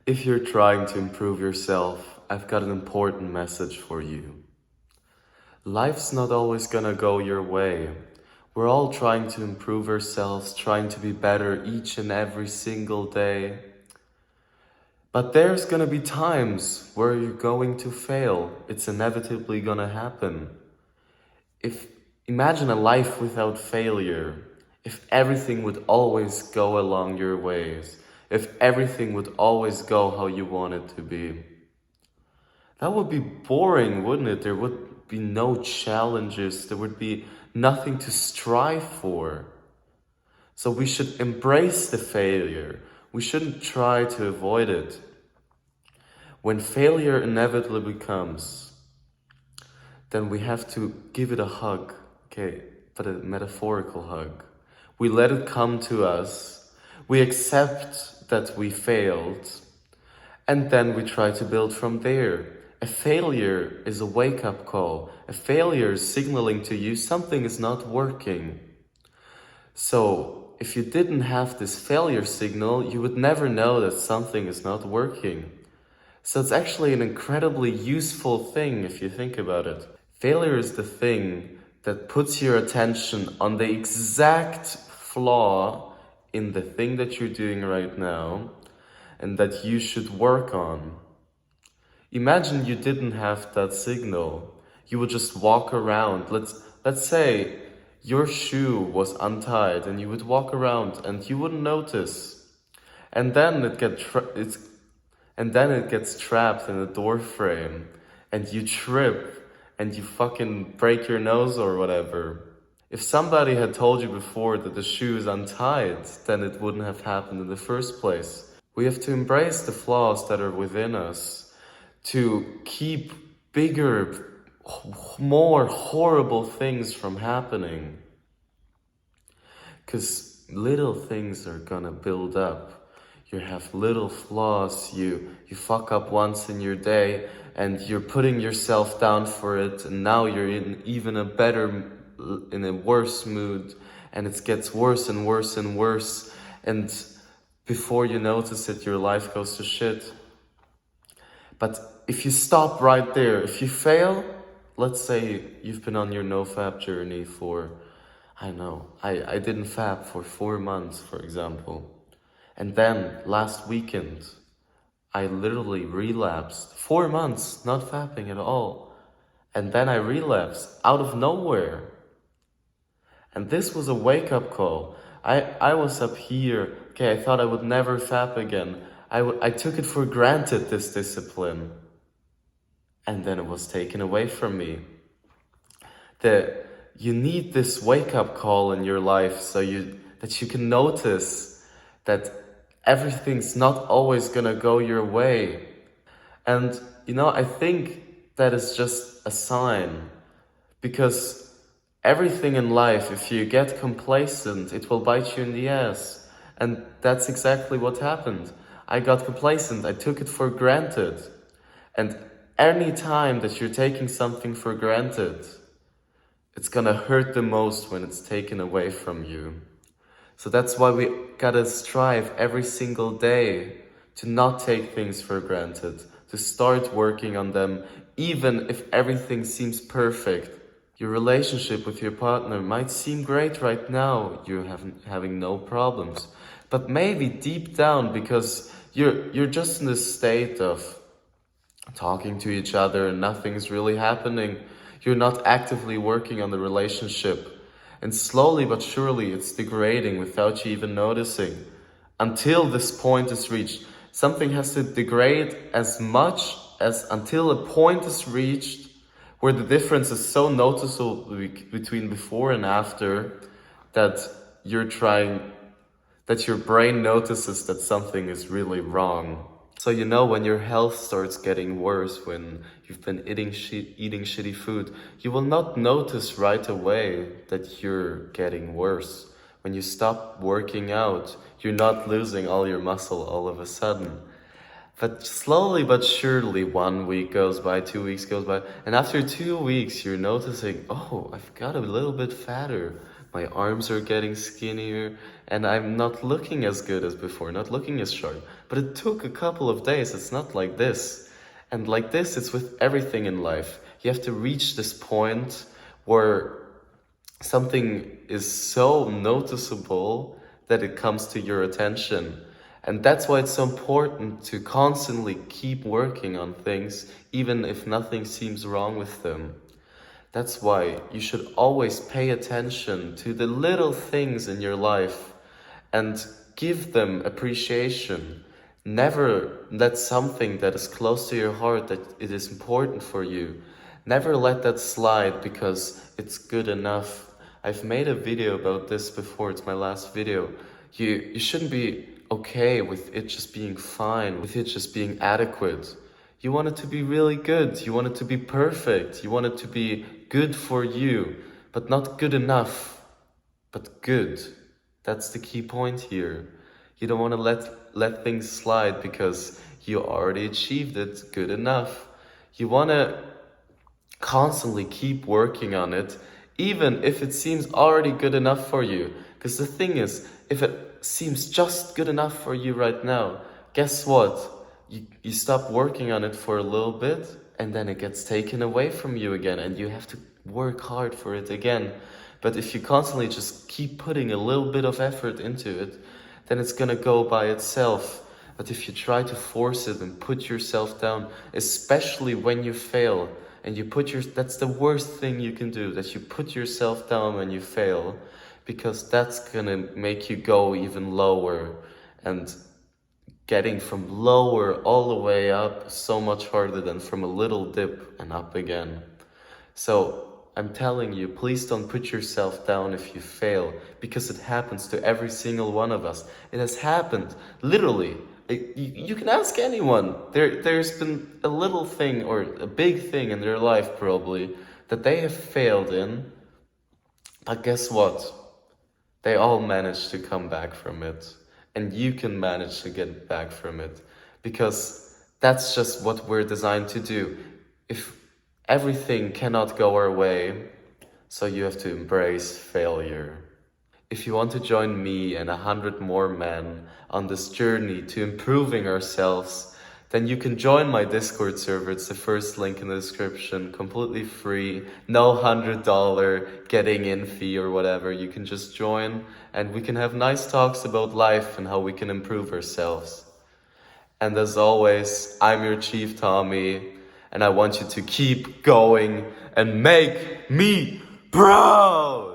If you're trying to improve yourself, I've got an important message for you. Life's not always gonna go your way. We're all trying to improve ourselves, trying to be better each and every single day. But there's gonna be times where you're going to fail. It's inevitably gonna happen. If imagine a life without failure, if everything would always go along your ways, if everything would always go how you want it to be. That would be boring, wouldn't it? There would be no challenges, there would be nothing to strive for. So we should embrace the failure. We shouldn't try to avoid it. When failure inevitably comes, then we have to give it a hug, okay, but a metaphorical hug. We let it come to us, we accept that we failed, and then we try to build from there. A failure is a wake-up call. A failure is signaling to you something is not working. So if you didn't have this failure signal, you would never know that something is not working. So it's actually an incredibly useful thing if you think about it. Failure is the thing that puts your attention on the exact flaw in the thing that you're doing right now and that you should work on. Imagine you didn't have that signal. You would just walk around. Let's say your shoe was untied and you would walk around and you wouldn't notice. And then it gets trapped in a door frame and you trip and you fucking break your nose or whatever. If somebody had told you before that the shoe is untied, then it wouldn't have happened in the first place. We have to embrace the flaws that are within us to keep bigger, more horrible things from happening. Because little things are gonna build up. You have little flaws, you fuck up once in your day and you're putting yourself down for it, and now you're in a worse mood, and it gets worse and worse and worse, and before you notice it, your life goes to shit. But if you stop right there, if you fail, let's say you've been on your no-fap journey for, I didn't fap for 4 months, for example. And then last weekend, I literally relapsed. 4 months, not fapping at all. And then I relapsed out of nowhere. And this was a wake-up call. I was up here, okay, I thought I would never fap again. I took it for granted, this discipline. And then it was taken away from me. You need this wake-up call in your life that you can notice that everything's not always gonna go your way. And, I think that is just a sign. Because everything in life, if you get complacent, it will bite you in the ass. And that's exactly what happened. I got complacent, I took it for granted. And any time that you're taking something for granted, it's gonna hurt the most when it's taken away from you. So that's why we gotta strive every single day to not take things for granted, to start working on them, even if everything seems perfect. Your relationship with your partner might seem great right now, you're having no problems. But maybe deep down, because you're just in this state of talking to each other and nothing's really happening, you're not actively working on the relationship. And slowly but surely it's degrading without you even noticing. Until this point is reached. Something has to degrade as much as until a point is reached where the difference is so noticeable between before and after that your brain notices that something is really wrong. So when your health starts getting worse, when you've been eating shitty food, you will not notice right away that you're getting worse. When you stop working out, you're not losing all your muscle all of a sudden. But slowly but surely, 1 week goes by, 2 weeks goes by, and after 2 weeks, you're noticing, oh, I've got a little bit fatter. My arms are getting skinnier, and I'm not looking as good as before, not looking as sharp. But it took a couple of days. It's not like this. And like this, it's with everything in life. You have to reach this point where something is so noticeable that it comes to your attention. And that's why it's so important to constantly keep working on things, even if nothing seems wrong with them. That's why you should always pay attention to the little things in your life and give them appreciation. Never let something that is close to your heart, that it is important for you, never let that slide because it's good enough. I've made a video about this before, it's my last video. You shouldn't be okay with it just being fine, with it just being adequate. You want it to be really good, you want it to be perfect, you want it to be good for you, but not good enough, but good. That's the key point here. You don't want to let things slide because you already achieved it good enough. You want to constantly keep working on it, even if it seems already good enough for you. Because the thing is, if it seems just good enough for you right now, guess what? You stop working on it for a little bit, and then it gets taken away from you again, and you have to work hard for it again. But if you constantly just keep putting a little bit of effort into it, then it's gonna go by itself. But if you try to force it and put yourself down, especially when you fail, and that's the worst thing you can do, that you put yourself down when you fail, because that's gonna make you go even lower, and getting from lower all the way up is so much harder than from a little dip and up again. So I'm telling you, please don't put yourself down if you fail, because it happens to every single one of us. It has happened, literally. You can ask anyone. There's been a little thing or a big thing in their life probably that they have failed in, but guess what? They all managed to come back from it, and you can manage to get back from it, because that's just what we're designed to do. If everything cannot go our way, so you have to embrace failure. If you want to join me and 100 more men on this journey to improving ourselves, then you can join my Discord server. It's the first link in the description, completely free, no $100 getting in fee or whatever. You can just join and we can have nice talks about life and how we can improve ourselves. And as always, I'm your Chief Tommy, and I want you to keep going and make me proud!